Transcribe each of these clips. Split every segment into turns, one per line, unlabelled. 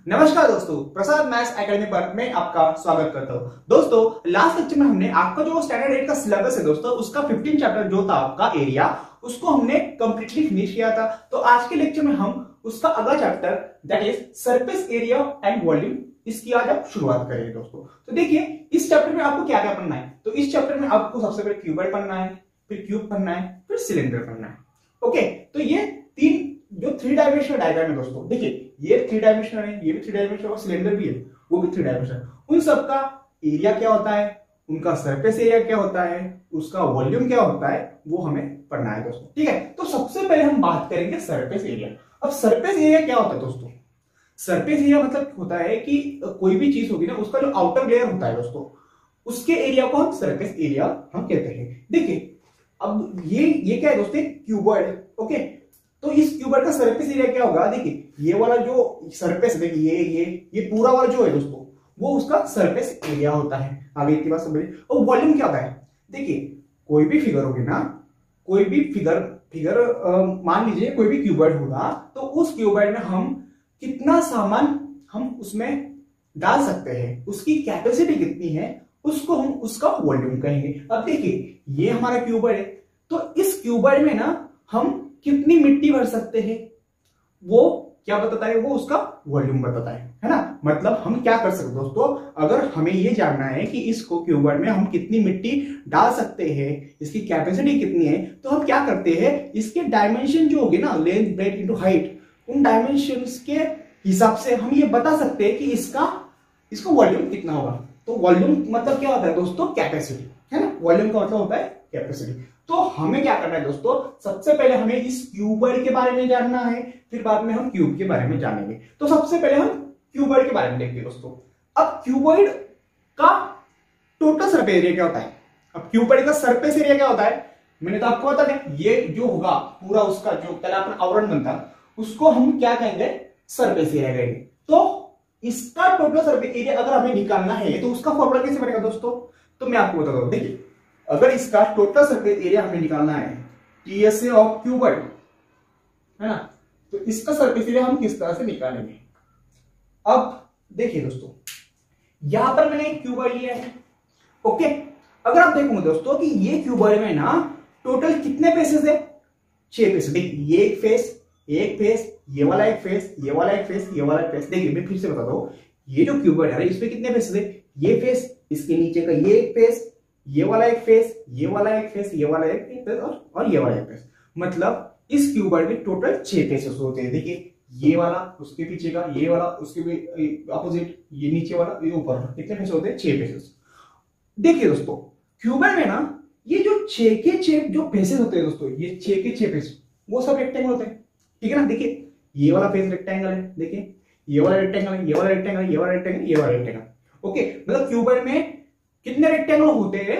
नमस्कार दोस्तों, प्रसाद maths academy पर मैं आपका स्वागत करता हूं। दोस्तों, लास्ट लेक्चर में हमने आपका जो स्टैंडर्ड 8 का सिलेबस है दोस्तों, उसका 15 चैप्टर जो था आपका एरिया, उसको हमने कंप्लीटली फिनिश किया था। तो आज के लेक्चर में हम उसका अगला chapter that is surface area and volume, इसकी आज आप शुरुआत करेंगे दोस्तों। तो देखिए, इस चैप्टर में आपको क्या क्या पढ़ना है। तो इस चैप्टर में आपको सबसे पहले क्यूबॉइड पढ़ना है, फिर क्यूब पढ़ना है, फिर सिलेंडर पढ़ना है। ओके, तो ये तीन जो 3 डायमेंशनल डायग्राम है दोस्तों, देखिए ये 3 डायमेंशनल है, ये भी 3 डायमेंशनल और सिलेंडर भी है, वो भी 3 डायमेंशनल। उन सबका एरिया क्या होता है, उनका सरफेस एरिया क्या होता है, उसका वॉल्यूम क्या होता है, वो हमें पढ़ना है दोस्तों। ठीक है, तो सबसे पहले हम बात करेंगे सरफेस एरिया। अब सरफेस एरिया क्या होता है दोस्तों? सरफेस एरिया मतलब होता है कि कोई भी चीज होगी ना, उसका जो आउटर लेयर होता है दोस्तों, उसके एरिया को हम सरफेस एरिया हम कहते हैं। देखिए, अब ये क्या है दोस्तों? क्यूबॉइड। ओके, तो इस क्यूबॉइड का सरफेस एरिया क्या होगा? देखिए, ये वाला जो सरफेस है, देखिए ये पूरा वाला जो है दोस्तों, वो उसका सरफेस एरिया होता है। आगे की बात समझिए। और वॉल्यूम क्या होता है? देखिए, कोई भी फिगर होगी ना, कोई भी फिगर मान लीजिए कोई भी क्यूबॉइड होगा, तो उस क्यूबॉइड में हम कितना सामान हम उसमें डाल सकते हैं, उसकी कैपेसिटी कितनी है, उसको हम उसका वॉल्यूम कहेंगे। अब देखिए, ये हमारा क्यूबॉइड है, तो इस क्यूबॉइड में ना हम कितनी मिट्टी भर सकते हैं, वो क्या बताता है? वो उसका वॉल्यूम बताता है ना। मतलब हम क्या कर सकते हैं दोस्तों, अगर हमें ये जानना है कि इसको क्यूबॉइड में हम कितनी मिट्टी डाल सकते हैं, इसकी कैपेसिटी कितनी है, तो हम क्या करते हैं, इसके डायमेंशन जो होगी ना, लेंथ ब्रेथ इनटू हाइट, उन डायमेंशंस के हिसाब से हम ये बता सकते हैं कि इसका वॉल्यूम कितना होगा। तो वॉल्यूम मतलब क्या होता है दोस्तों? कैपेसिटी, है ना। वॉल्यूम का मतलब होता है कैपेसिटी। तो हमें क्या करना है दोस्तों, सबसे पहले हमें इस क्यूबॉइड के बारे में जानना है, फिर बाद में हम क्यूब के बारे में जानेंगे। तो सबसे पहले हम क्यूबॉइड के बारे में देखते हैं दोस्तों। अब क्यूबॉइड का टोटल सरफेस एरिया क्या होता है? अब क्यूबॉइड का सरफेस एरिया क्या होता है, मैंने तो आपको बता दें, ये जो होगा पूरा उसका जो पहले अपना आवरण बनता है, उसको हम क्या कहेंगे? सरफेस एरिया कहेंगे। तो इसका टोटल सरफेस एरिया अगर हमें निकालना है, तो उसका फॉर्मूला कैसे बनेगा दोस्तों? तो मैं आपको बताता हूं। देखिए, अगर इसका टोटल सरफेस एरिया हमें निकालना है, टीएसए ऑफ क्यूबॉइड, है ना, तो इसका सरफेस एरिया हम किस तरह से निकालेंगे? अब देखिए दोस्तों, यहां पर मैंने एक क्यूबॉइड लिया है। ओके, अगर आप देखोगे दोस्तों कि ये क्यूबॉइड में ना टोटल कितने फेसेस है? 6 फेस। देखिए, ये एक फेस, ये वाला एक फेस, ये वाला एक फेस, ये वाला एक फेस। देखिए, मैं फिर से बताता हूं, ये जो क्यूबॉइड है इसमें कितने फेसेस है? ये फेस, इसके नीचे का ये एक फेस, ये वाला एक फेस, ये वाला एक फेस, ये वाला एक फेस और ये वाला एक फेस। मतलब इस क्यूबॉइड में टोटल 6 फेसेस होते हैं। देखिए, ये वाला, उसके पीछे का, ये वाला, उसके अपोजिट, ये नीचे वाला, ये ऊपर, कितने फेस होते हैं? 6 फेसेस। देखिए दोस्तों, क्यूबॉइड में ना ये जो 6 के 6 जो फेसेस होते हैं दोस्तों, ये 6 के 6 फेस, वो सब रेक्टेंगल होते हैं। ठीक है ना। देखिए, ये वाला फेस रेक्टेंगल है, देखिए ये वाला रेक्टेंगल है, ये वाला रेक्टेंगल, ये वाला रेक्टेंगल, ये वाला रेक्टेंगल। ओके, मतलब क्यूबॉइड में कितने रेक्टेंगल होते हैं?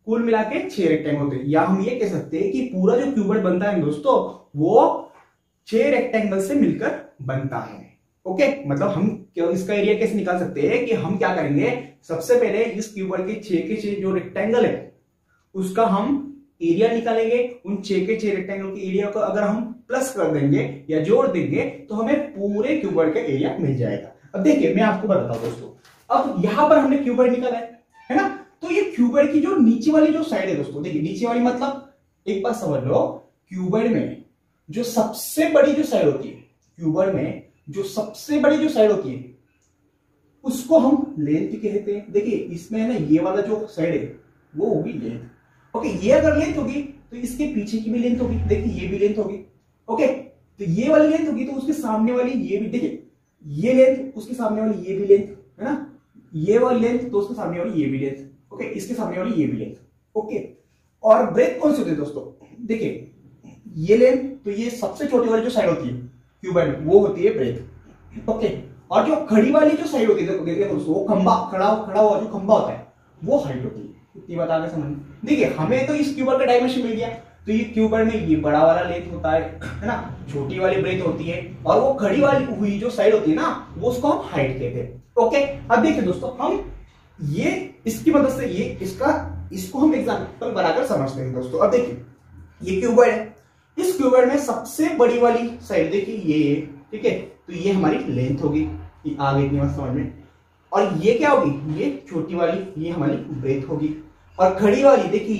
कुल मिला के 6 रेक्टेंगल होते हैं। या हम ये कह सकते हैं कि पूरा जो क्यूबॉइड बनता है दोस्तों, वो 6 रेक्टेंगल से मिलकर बनता है। ओके, मतलब हम इसका एरिया कैसे निकाल सकते हैं कि हम क्या करेंगे, सबसे पहले इस क्यूबॉइड के 6 के 6 जो रेक्टेंगल है, उसका हम एरिया निकालेंगे। उन 6 के 6 रेक्टेंगल के एरिया को अगर हम प्लस कर देंगे या जोड़ देंगे, तो हमें पूरे क्यूबॉइड का एरिया मिल जाएगा। अब देखिए, मैं आपको बताता हूं दोस्तों, अब यहां पर हमने क्यूबॉइड निकाला है ना। तो ये क्यूबॉइड की जो नीचे वाली जो साइड है दोस्तों, देखिए नीचे वाली मतलब एक बात समझ लो, क्यूबॉइड में जो सबसे बड़ी जो साइड होती है, क्यूबॉइड में जो सबसे बड़ी जो साइड होती है, उसको हम लेंथ कहते हैं। देखिए, इसमें है ना, ये वाला जो साइड है वो होगी लेंथ। ओके, ये अगर लेंथ होगी तो इसके पीछे की भी लेंथ होगी। देखिए, ये भी लेंथ होगी। ओके, तो ये वाली लेंथ होगी तो उसके सामने वाली ये भी, देखिए ये लेंथ, उसके सामने वाली ये भी लेंथ, है ना। ये वाली लेंथ तो उसके सामने वाली ये भी लेंथ। ओके, इसके सामने वाली ये भी लेंथ। ओके, और ब्रेथ कौन सी होती है दोस्तों? देखिए, ये लेंथ, तो ये सबसे छोटी वाली जो साइड होती है क्यूबॉइड में, वो होती है ब्रेथ। ओके, और जो खड़ी वाली जो साइड होती है, देखिए दोस्तों, वो खंबा, खड़ा हुआ जो खंबा होता है, वो हाइट होती है। इतनी बात आगे समझ। देखिए, हमें तो इस क्यूबॉइड का डायमेंशन मिल गया। तो ये क्यूबॉइड में ये बड़ा वाला लेंथ होता है ना, छोटी वाली ब्रेथ होती है, और वो खड़ी वाली हुई जो साइड होती है ना, वो उसको हम हाइट कहते हैं। ओके, अब देखिए दोस्तों, हम ये इसकी मदद से इसको हम एग्जांपल बनाकर समझते हैं दोस्तों। अब देखिए, ये क्यूबॉइड है, इस क्यूबॉइड में सबसे बड़ी वाली साइड देखिए ये, ठीक है, तो ये हमारी लेंथ होगी। आ गई इतनी बात समझ में। और ये क्या होगी, ये छोटी वाली ये हमारी ब्रेथ होगी, और खड़ी वाली देखिए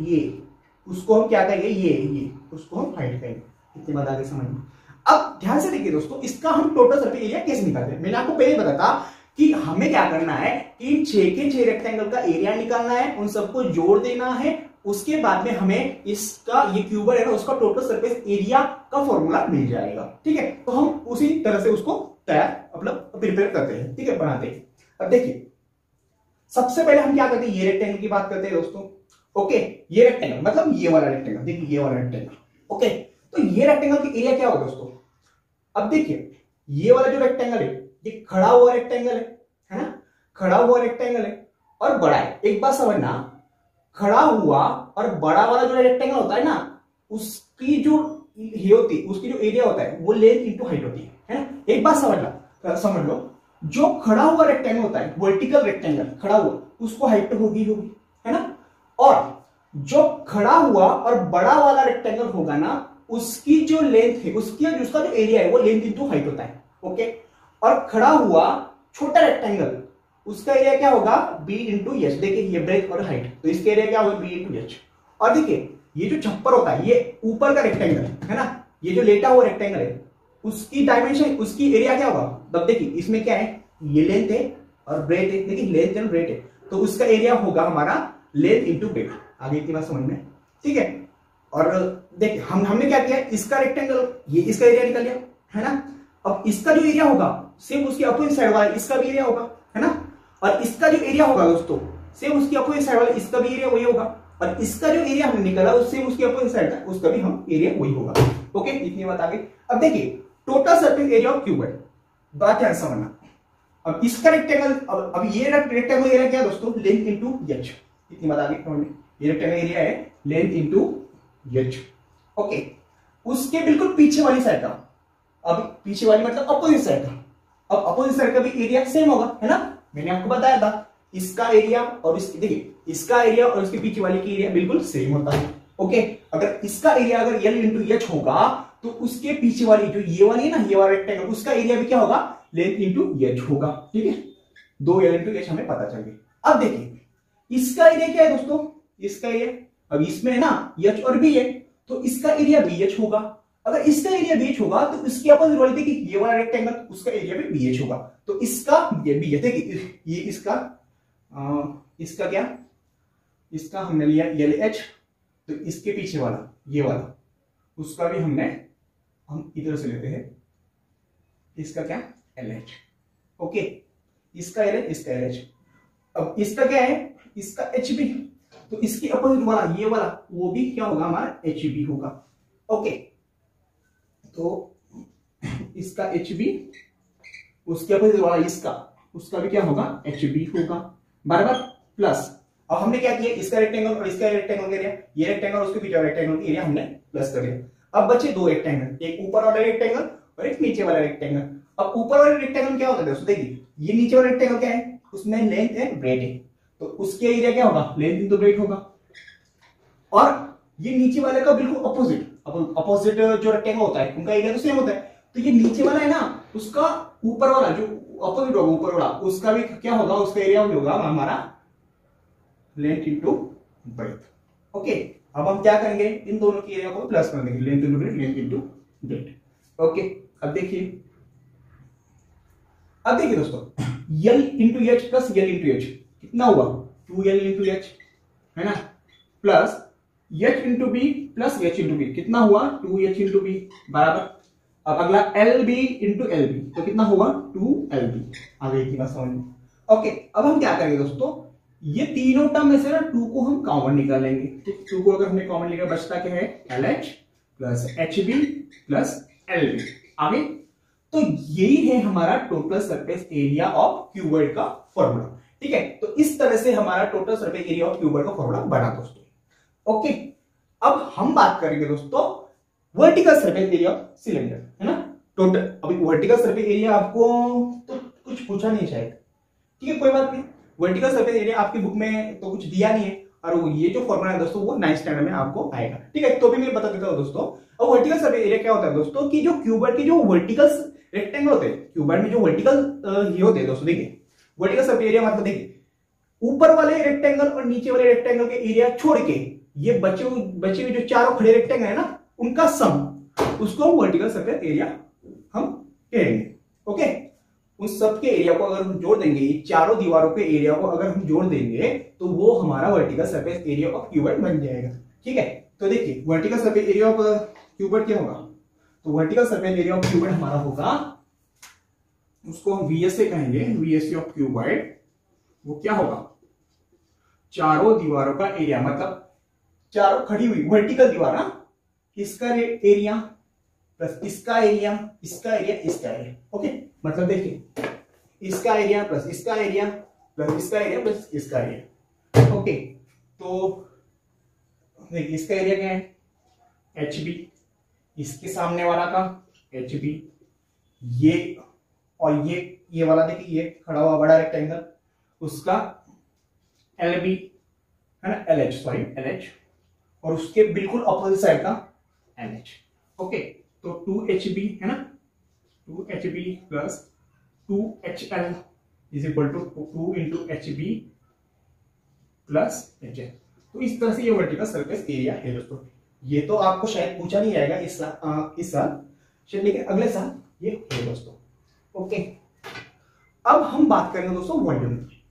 ये उसको हम क्या कहेंगे, ये उसको हम हाइट कहेंगे। इतनी बात आगे समझ में। अब ध्यान से देखिए दोस्तों, इसका हम टोटल सरफेस एरिया कैसे निकालते हैं। मैंने आपको पहले बताया था कि हमें क्या करना है कि इन 6 के 6 रेक्टेंगल का एरिया निकालना है, उन सबको जोड़ देना है, उसके बाद में हमें इसका ये क्यूबॉइड है ना उसका टोटल सरफेस एरिया का फॉर्मूला मिल जाएगा। ठीक है, तो हम उसी तरह से उसको तैयार मतलब प्रिपेयर करते हैं। ठीक है, बनाते हैं। अब देखिए सबसे पहले हम क्या करते हैं, ये रेक्टेंगल की बात करते हैं दोस्तों। ओके, ये रेक्टेंगल मतलब ये वाला रेक्टेंगल, देखिए ये वाला रेक्टेंगल। ओके, तो ये रेक्टेंगल की एरिया क्या होगा दोस्तों। अब देखिए ये वाला जो रेक्टेंगल है ये खड़ा हुआ रेक्टेंगल है ना, खड़ा हुआ रेक्टेंगल है और बड़ा है। एक बात समझना, खड़ा हुआ और बड़ा वाला जो रेक्टेंगल होता है ना, उसकी जो ये होती है, उसकी जो एरिया होता है वो लेंथ इंटू हाइट होती है ना। एक बात समझ लो, जो खड़ा हुआ रेक्टेंगल होता है वर्टिकल रेक्टेंगल खड़ा हुआ, उसको हाइट होगी है ना, और जो खड़ा हुआ और बड़ा वाला रेक्टेंगल होगा ना, उसकी जो लेंथ है उसका जो एरिया है वो लेंथ इंटू हाइट होता है। ओके, और खड़ा हुआ छोटा रेक्टेंगल उसका एरिया क्या होगा, बी इंटू एच। देखिए ये ब्रेथ और हाइट, तो इसका एरिया क्या होगा, बी इंटू एच। और देखिए ये जो छप्पर होता है ये ऊपर का रेक्टेंगल है ना, ये जो लेटा हुआ रेक्टेंगल है उसकी डायमेंशन उसकी एरिया क्या होगा। तब देखिए इसमें क्या है, ये लेंथ है और ब्रेथ है, देखिए लेंथ एंड ब्रेथ है, तो उसका एरिया होगा हमारा लेंथ इंटू ब्रेथ। आगे की बात समझ में, ठीक है। और देखिए हमने क्या किया, इसका रेक्टेंगल ये इसका एरिया निकल लिया है ना। अब इसका जो एरिया होगा सेम उसकी अपोजिट साइड वाला इसका भी एरिया होगा है ना, और इसका जो एरिया होगा दोस्तों सेम उसकी अपोजिट साइड वाला इसका भी एरिया वही होगा, और इसका जो एरिया हमने निकाला उससे उसकी अपोजिट साइड का उसका भी हम एरिया वही होगा। ओके, इतनी बात आगे। अब देखिए total surface area of cuboid, बात ध्यान से समझना। अब इसका रेक्टेंगल, अब ये रेक्टेंगल एरिया क्या है दोस्तों, लेंथ इंटू एच। इतनी बात आगे समझ में, ये रेक्टेंगल एरिया है लेंथ इंटू एच। ओके, उसके बिल्कुल पीछे वाली साइड का, अब पीछे वाली मतलब अपोजिट साइड का, अब अपोजिट साइड का भी एरिया सेम होगा है ना। मैंने आपको बताया था इसका एरिया और इसकी, देखिए इसका एरिया और इसके पीछे वाले की एरिया बिल्कुल सेम होता है। ओके, अगर इसका एरिया अगर एल इंटू एच होगा तो उसके पीछे वाली जो ये वाली है ना, ये वाला रेक्टेंगल, उसका एरिया भी क्या होगा, लेंथ इंटू एच होगा। ठीक है, 2 एल इंटू एच हमें पता चल गया। अब देखिए इसका एरिया क्या है दोस्तों, इसका एरिया अब इसमें है ना एच और बी है, तो इसका एरिया बी एच होगा। अगर इसका एरिया बीएच होगा तो इसकी अपोजिट वाली देखिए ये वाला रेक्टेंगल उसका एरिया भी बीएच होगा, तो इसका ये बी देखिए ये इसका क्या, इसका हमने लिया एल एच, तो इसके पीछे वाला ये वाला उसका भी हम इधर से लेते हैं, इसका क्या एल एच। ओके, इसका एल एच, इसका एल एच। अब इसका क्या है, इसका एच बी, तो इसकी अपोजिट वाला ये वाला वो भी क्या होगा हमारा एच बी होगा। ओके, तो इसका एच बी, उसके अपोजिट वाला इसका उसका भी क्या होगा एच बी होगा बराबर प्लस। अब हमने क्या किया, इसका रेक्टेंगल और इसका रेक्टेंगल का एरिया, ये रेक्टेंगल और उसके पीछे रेक्टेंगल का एरिया हमने प्लस कर दिया। अब बचे 2 रेक्टेंगल, एक ऊपर वाला रेक्टेंगल और एक नीचे वाला रेक्टेंगल। अब ऊपर वाले रेक्टेंगल क्या होता है दोस्तों, देखिए ये नीचे वाला रेक्टेंगल क्या है, उसमें लेंथ एंड ब्रेथ है, तो उसके एरिया क्या होगा, लेंथ इंटू ब्रेथ होगा। और ये नीचे वाले का बिल्कुल अपोजिट जो रेक्टेंगल होता है उनका एरिया तो सेम होता है, तो ये नीचे वाला है ना उसका ऊपर वाला जो अपोजिट होगा ऊपर वाला उसका भी क्या होगा, उसका एरिया भी होगा हमारा लेंथ इंटू ब्रेथ। ओके, अब हम क्या करेंगे, इन दोनों की एरिया को प्लस कर देंगे, length into breadth, length into breadth. Okay, अब देखिए दोस्तों L into H plus L into H कितना हुआ, 2l इंटू एच है ना, plus H into B plus H into B कितना हुआ, 2h इंटू बी बराबर। अब अगला L B into L B तो कितना होगा 2lb। आगे की बात समझ में। ओके, अब हम क्या करेंगे दोस्तों, ये तीनों टर्म में से ना 2 को हम कॉमन निकालेंगे, तो 2 को अगर हमने कॉमन निकाला बचता क्या है, LH plus HB plus LB। आगे तो यही है हमारा total surface area of cuboid का फॉर्मूला। ठीक है, तो इस तरह से हमारा total surface area of cuboid का फॉर्मूला बना दोस्तों। ओके, अब हम बात करेंगे दोस्तों vertical surface area of cylinder है ना। टोटल अभी वर्टिकल सरफेस एरिया आपको तो कुछ पूछा नहीं शायद, ठीक है कोई बात नहीं। वर्टिकल सरफेस एरिया आपकी बुक में तो कुछ दिया नहीं है, और ये जो फॉर्मूला है दोस्तों वो 9th स्टैंडर्ड में आपको आएगा। ठीक है, तो भी मैं बता देता हूं दोस्तों। और वर्टिकल सरफेस एरिया क्या होता है दोस्तों, कि जो क्यूबॉइड की जो वर्टिकल रेक्टेंगल होते हैं, क्यूबॉइड में जो वर्टिकल ये होते हैं दोस्तों, देखिए वर्टिकल सरफेस एरिया मतलब देखिए ऊपर वाले रेक्टेंगल और नीचे वाले रेक्टेंगल के एरिया छोड़ के ये बचे हुए जो चारों खड़े रेक्टेंगल है ना, उनका सम, उसको हम वर्टिकल सरफेस एरिया हम कहेंगे। ओके, उन सब के एरिया को अगर हम जोड़ देंगे, चारों दीवारों के एरिया को अगर हम जोड़ देंगे तो वो हमारा vertical surface area of cuboid बन जाएगा। ठीक है, तो देखिए vertical surface area of cuboid क्या होगा, तो vertical surface area of cuboid हमारा होगा, उसको हम वीएस से कहेंगे, वीएस ऑफ क्यूबॉइड, वो क्या होगा, चारों दीवारों का एरिया, मतलब चारों खड़ी हुई वर्टिकल दीवार, इसका एरिया प्लस इसका एरिया, इसका एरिया, इसका एरिया। ओके, मतलब देखिए इसका एरिया प्लस इसका एरिया प्लस इसका एरिया प्लस इसका एरिया। ओके, तो देखिए इसका एरिया क्या है, एच बी, इसके सामने वाला का एच बी, ये और ये वाला देखिए ये खड़ा हुआ बड़ा रेक्टेंगल, उसका एल बी है ना, L H, sorry L H, और उसके बिल्कुल अपोजिट साइड का एल एच। ओके, तो 2HB है ना, 2HB plus 2HL is equal to 2 into HB plus HL। तो इस तरह से ये वर्टिकल सरफेस एरिया है दोस्तों। ये तो आपको शायद पूछा नहीं जाएगा इस साल शायद, लेकिन अगले साल ये है दोस्तों। ओके, अब हम बात करेंगे दोस्तों वॉल्यूम की।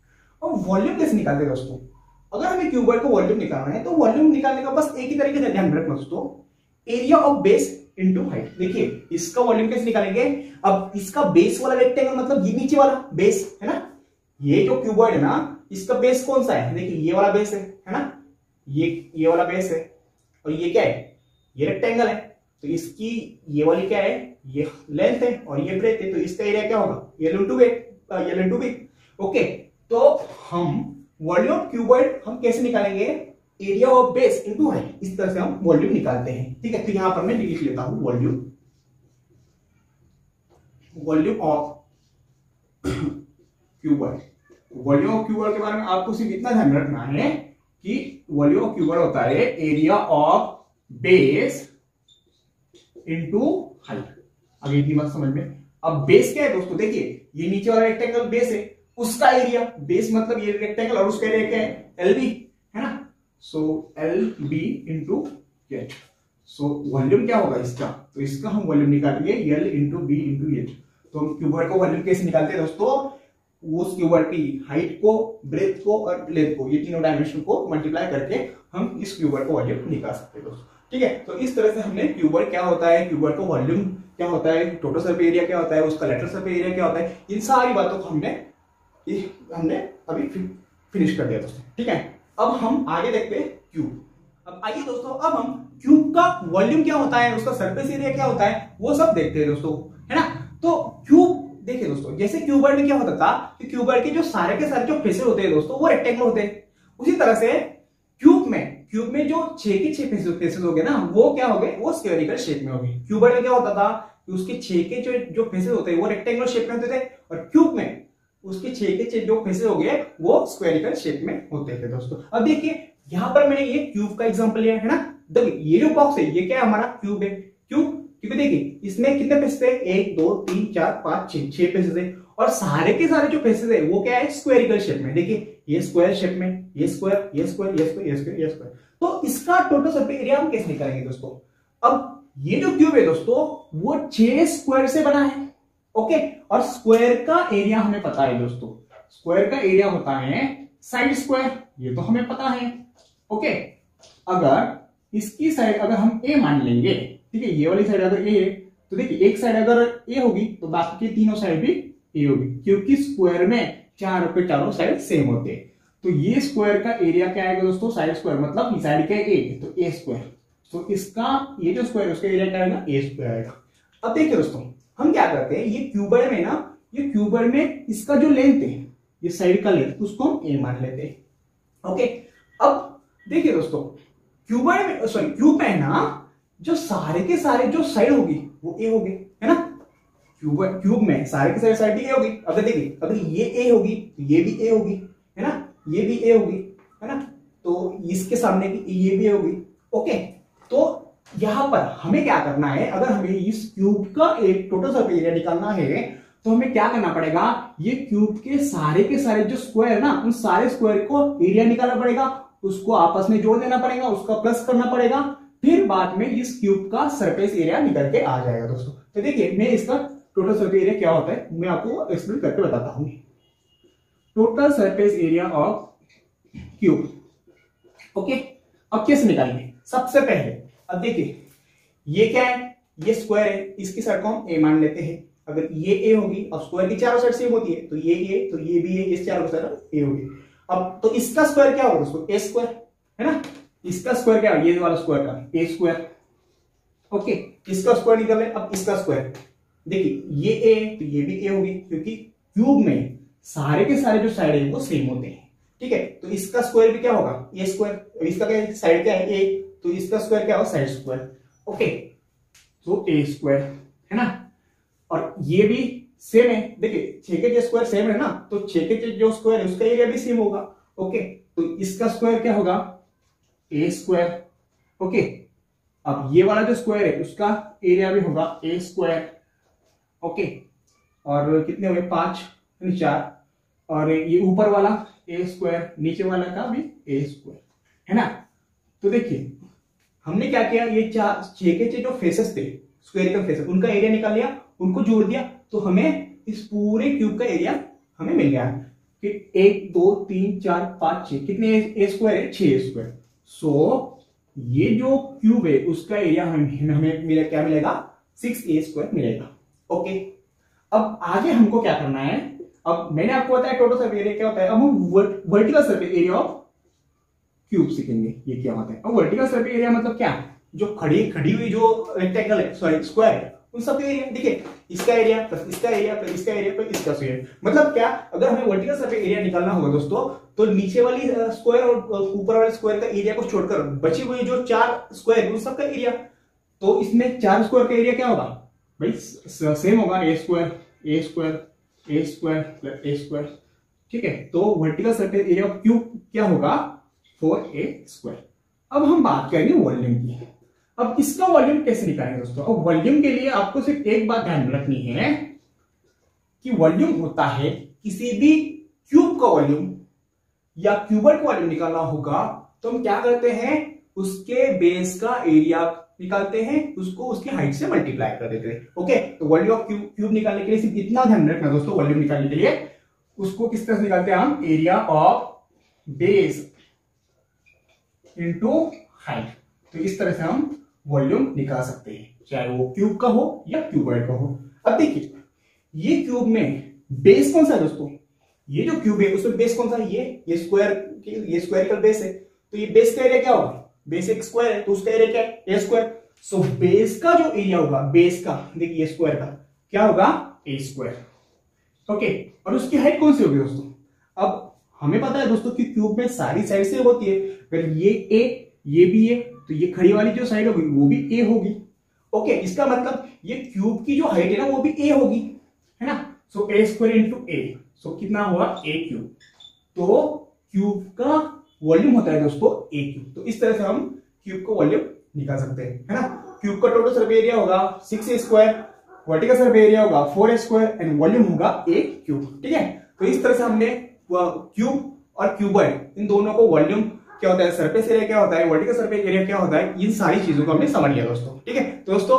और वॉल्यूम कैसे निकालते हैं दोस्तों, अगर हमें क्यूबॉइड को वॉल्यूम निकालना है तो वॉल्यूम निकालने का बस एक ही तरीके से ध्यान रखना दोस्तों, area of base into height. देखिए इसका वॉल्यूम कैसे निकालेंगे, अब इसका बेस वाला रेक्टेंगल मतलब ये नीचे वाला बेस है ना, ये जो क्यूबॉइड है ना, इसका बेस कौन सा है, देखिए ये वाला बेस है ना, ये वाला बेस है, और ये क्या है, ये रेक्टेंगल है, तो इसकी ये वाली क्या है, ये लेंथ है और ये ब्रेथ है, तो इसका एरिया क्या होगा, एल इंटू बी। ओके, तो हम वॉल्यूम ऑफ क्यूबॉइड हम कैसे निकालेंगे, area of base into height, इस तरह से हम वॉल्यूम निकालते हैं। ठीक है, तो यहां पर मैं लिख लेता हूं volume of cuboid. Volume of cuboid के बारे में आपको सिर्फ इतना ध्यान रखना है कि वॉल्यूम ऑफ क्यूबॉइड होता है area of base into height. आगे इतनी बात समझ में। अब बेस क्या है दोस्तों, देखिए ये नीचे वाला रेक्टेंगल बेस है, उसका एरिया, बेस मतलब ये रेक्टेंगल और उसका एरिया क्या है, एल बी है ना, so L B into H. So volume क्या होगा इसका, तो इसका हम वॉल्यूम निकालेंगे L into B into H. तो हम क्यूबॉइड को वॉल्यूम कैसे निकालते हैं दोस्तों, उस क्यूबॉइड की हाइट को, ब्रेथ को और लेंथ को, ये तीनों डायमेंशन को मल्टीप्लाई करके हम इस क्यूबॉइड को वॉल्यूम निकाल सकते हैं दोस्तों। ठीक है, तो इस तरह से हमने क्यूबॉइड क्या होता है, क्यूबॉइड को वॉल्यूम क्या होता है, टोटल सरफेस एरिया क्या होता है, उसका लेटरल सरफेस एरिया क्या होता है, इन सारी बातों को हमने अभी फिनिश कर दिया दोस्तों। ठीक है, अब हम आगे देखते हैं क्यूब। अब आइए दोस्तों, अब हम क्यूब का वॉल्यूम क्या होता है, उसका सरफेस एरिया क्या होता है, वो सब देखते हैं दोस्तों, है ना। तो क्यूब देखिए दोस्तों, जैसे क्यूबॉइड में क्या होता था कि क्यूबॉइड के जो सारे के सारे जो फेसेस होते हैं दोस्तों वो रेक्टेंगल होते हैं, उसी तरह से क्यूब में जो 6 के 6 फेसेस हो गए ना, वो क्या हो गए, वो स्क्वायरिकल शेप में हो गए। क्यूबॉइड में क्या होता था कि उसके 6 के जो फेसेस होते हैं वो रेक्टेंगुलर शेप में होते थे, और क्यूब में उसके 6 के 6 जो फेसेस हो गए वो स्क्वायरिकल शेप में होते थे दोस्तों। अब देखिए यहां पर मैंने ये क्यूब का एग्जांपल लिया है ना, देखिए ये जो बॉक्स है ये क्या है, हमारा क्यूब है। क्यूब क्योंकि देखिए इसमें कितने फेसेस है, 1 2 3 4 5 6 फेसेस है, और सारे के सारे जो फेसेस है वो क्या है, स्क्वायरिकल शेप में। देखिए ये स्क्वायर शेप में, ये स्क्वायर, ये स्क्वायर, ये स्क्वायर, ये स्क्वायर, ये स्क्वायर। तो इसका टोटल सरफेस एरिया हम कैसे निकालेंगे दोस्तों। अब ये जो क्यूब है दोस्तों वो 6 स्क्वायर से बना है। ओके, और स्क्वायर का एरिया हमें पता है दोस्तों, स्क्वायर का एरिया होता है साइड स्क्वायर, ये तो हमें पता है। ओके, अगर इसकी साइड अगर हम ए मान लेंगे, ठीक है, ये वाली साइड अगर ए है तो देखिए एक साइड अगर ए होगी तो बाकी के तीनों साइड भी ए होगी, क्योंकि स्क्वायर में चारों साइड सेम होते हैं। तो ये स्क्वायर का एरिया क्या आएगा दोस्तों, साइड स्क्वायर मतलब इस साइड का ए, तो ए स्क्वायर। तो इसका ये जो स्क्वायर उसका एरिया क्या आएगा, ए स्क्वायर आएगा। अब देखिए दोस्तों हम क्या करते हैं, ये क्यूबॉइड में ना, ये क्यूबॉइड में इसका जो लेंथ है, ये साइड का लेंथ, उसको हम ए मान लेते हैं। ओके, अब देखिए दोस्तों क्यूबॉइड में, सॉरी क्यूब में ना जो सारे के सारे जो साइड होगी वो ए होगी, है ना। क्यूब में सारे के सारे साइड भी ए होगी। अगर देखिए अगर ये ए होगी तो ये भी ए होगी, है ना, ये भी ए होगी, है ना, तो इसके सामने की ये भी ए होगी। ओके, तो यहां पर हमें क्या करना है, अगर हमें इस क्यूब का एक टोटल सरफेस एरिया निकालना है तो हमें क्या करना पड़ेगा, ये क्यूब के सारे जो स्क्वायर है ना, उन सारे स्क्वायर को एरिया निकालना पड़ेगा, उसको आपस में जोड़ देना पड़ेगा, उसका प्लस करना पड़ेगा, फिर बाद में इस क्यूब का सरफेस एरिया निकल के आ जाएगा दोस्तों। तो देखिए मैं इसका टोटल सरफेस एरिया क्या होता है मैं आपको एक्सप्लेन करके बताता हूं। Total surface area of cube, okay. अब कैसे निकालेंगे, सबसे पहले अब देखिए ये क्या है, ये स्क्वायर है, इसकी साइड को हम ए मान लेते हैं। अगर ये ए होगी, अब स्क्वायर की चारों साइड सेम होती है तो ये ए, तो ये भी है, इस चारों साइड ए होगी। अब तो इसका स्क्वायर क्या होगा दोस्तों, ए स्क्वायर है ना। इसका स्क्वायर क्या है, ये वाला स्क्वायर का ए स्क्वायर, ओके। इसका स्क्वायर निकल रहा है, अब इसका स्क्वायर देखिए ये ए तो ये भी ए होगी, क्योंकि क्यूब में सारे के सारे जो साइड है वो सेम होते हैं, ठीक है। तो इसका स्क्वायर भी क्या होगा, ए स्क्वायर, इसका क्या साइड क्या है ए, तो इसका स्क्वायर क्या होगा, साइड स्क्वायर, ओके। तो ए स्क्वायर है ना, और ये भी सेम है, देखिए 6 के स्क्वायर सेम है ना, तो 6 के जो स्क्वायर है उसका एरिया भी सेम होगा, ओके। तो इसका स्क्वायर क्या होगा, ए स्क्वायर, ओके। अब ये वाला जो स्क्वायर है उसका एरिया भी होगा ए स्क्वायर, ओके। और कितने हुए 5 यानी 4, और ये ऊपर वाला ए स्क्वायर, नीचे वाला का भी ए स्क्वायर है ना। तो देखिए हमने क्या किया, ये 6 के जो फेसेस थे स्क्वेरिकल फेसेस, उनका एरिया निकाल लिया, उनको जोड़ दिया, तो हमें इस पूरे क्यूब का एरिया हमें मिल गया कि 1 2 3 4 5 6 कितने ए स्क्वायर है, 6 स्क्वायर। सो ये जो क्यूब है उसका एरिया हमें मिला, क्या मिलेगा, 6 ए स्क्वायर मिलेगा, ओके। अब आगे हमको क्या करना है, अब मैंने आपको बताया टोटल सरफेस एरिया क्या होता है, अब हम vertical surface area of cube सीखेंगे ये क्या होता है। अब वर्टिकल सरफेस एरिया मतलब क्या, जो खड़ी हुई जो रेक्टेंगल है, सॉरी स्क्वायर है, उन सब एरिया देखिए, इसका एरिया प्लस इसका एरिया प्लस इसका एरिया प्लस इसका एरिया, मतलब क्या, अगर हमें वर्टिकल सरफेस एरिया निकालना होगा दोस्तों, तो नीचे वाली स्क्वायर और ऊपर वाले स्क्वायर का एरिया को छोड़कर बची हुई जो 4 स्क्वायर उन सब का एरिया, तो इसमें 4 स्क्वायर का एरिया क्या होगा भाई, सेम होगा ए स्क्वायर ए स्क्वायर ए स्क्वायर प्लस ए स्क्वायर, ठीक है। तो vertical surface area of cube क्या होगा, 4a स्क्वायर। अब हम बात करेंगे वॉल्यूम की। अब इसका वॉल्यूम कैसे निकालेंगे दोस्तों, अब वॉल्यूम के लिए आपको सिर्फ एक बात ध्यान में रखनी है कि वॉल्यूम होता है किसी भी क्यूब का वॉल्यूम या क्यूबॉइड का वॉल्यूम निकालना होगा तो हम क्या करते हैं, उसके बेस का एरिया निकालते हैं, उसको उसकी हाइट से मल्टीप्लाई कर देते हैं, ओके। तो वॉल्यूम ऑफ क्यूब निकालने के लिए सिर्फ इतना ध्यान रखना दोस्तों, वॉल्यूम निकालने के लिए उसको किस तरह से निकालते हैं हम, area of base into height. तो इस तरह से हम वॉल्यूम निकाल सकते हैं, चाहे वो क्यूब का हो या क्यूबॉइड का हो। अब देखिए ये क्यूब में बेस कौन सा है दोस्तों, ये जो क्यूब है उसमें बेस कौन सा है, ये स्क्वायरिकल बेस है, तो ये बेस का एरिया क्या होगा, बेस एक स्क्वायर है तो उसका एरिया क्या है, ए स्क्वायर। सो बेस का जो एरिया होगा, बेस का देखिए स्क्वायर का क्या होगा, ए स्क्वायर, ओके। और उसकी हाइट कौन सी होगी दोस्तों, अब हमें पता है दोस्तों कि क्यूब में सारी साइड से होती है, अगर ये ए ये भी है तो ये खड़ी वाली जो साइड होगी वो भी ए होगी, ओके। इसका मतलब ये क्यूब की जो हाइट है ना वो भी ए होगी, है ना। सो ए स्क्वायर इंटू ए, सो कितना हुआ ए क्यूब। तो क्यूब का वॉल्यूम होता है दोस्तों ए क्यूब। तो इस तरह से हम क्यूब का वॉल्यूम निकाल सकते हैं, है ना। क्यूब का टोटल सरफेस एरिया होगा 6a square, vertical surface area होगा 4a स्क्वायर एंड वॉल्यूम होगा ए क्यूब, ठीक है। तो इस तरह से हमने क्यूब और क्यूबॉइड इन दोनों को वॉल्यूम क्या होता है, सरफेस एरिया क्या होता है, वर्टिकल सरफेस एरिया क्या होता है, इन सारी चीजों को हमने समझ लिया दोस्तों, ठीक है। तो दोस्तों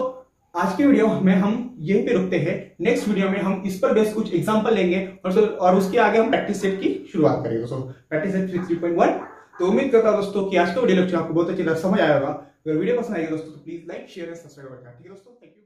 आज की वीडियो में हम यहीं पे रुकते हैं, नेक्स्ट वीडियो में हम इस पर बेस कुछ एग्जांपल लेंगे और उसके आगे हम प्रैक्टिस सेट की शुरुआत करेंगे दोस्तों, प्रैक्टिस सेट 3.1। तो उम्मीद करता हूं दोस्तों कि आज का वीडियो लेक्चर आपको बहुत अच्छी तरह समझ आया होगा। अगर वीडियो पसंद आएगा दोस्तों तो please like share and subscribe करें, ठीक है दोस्तों, थैंक यू।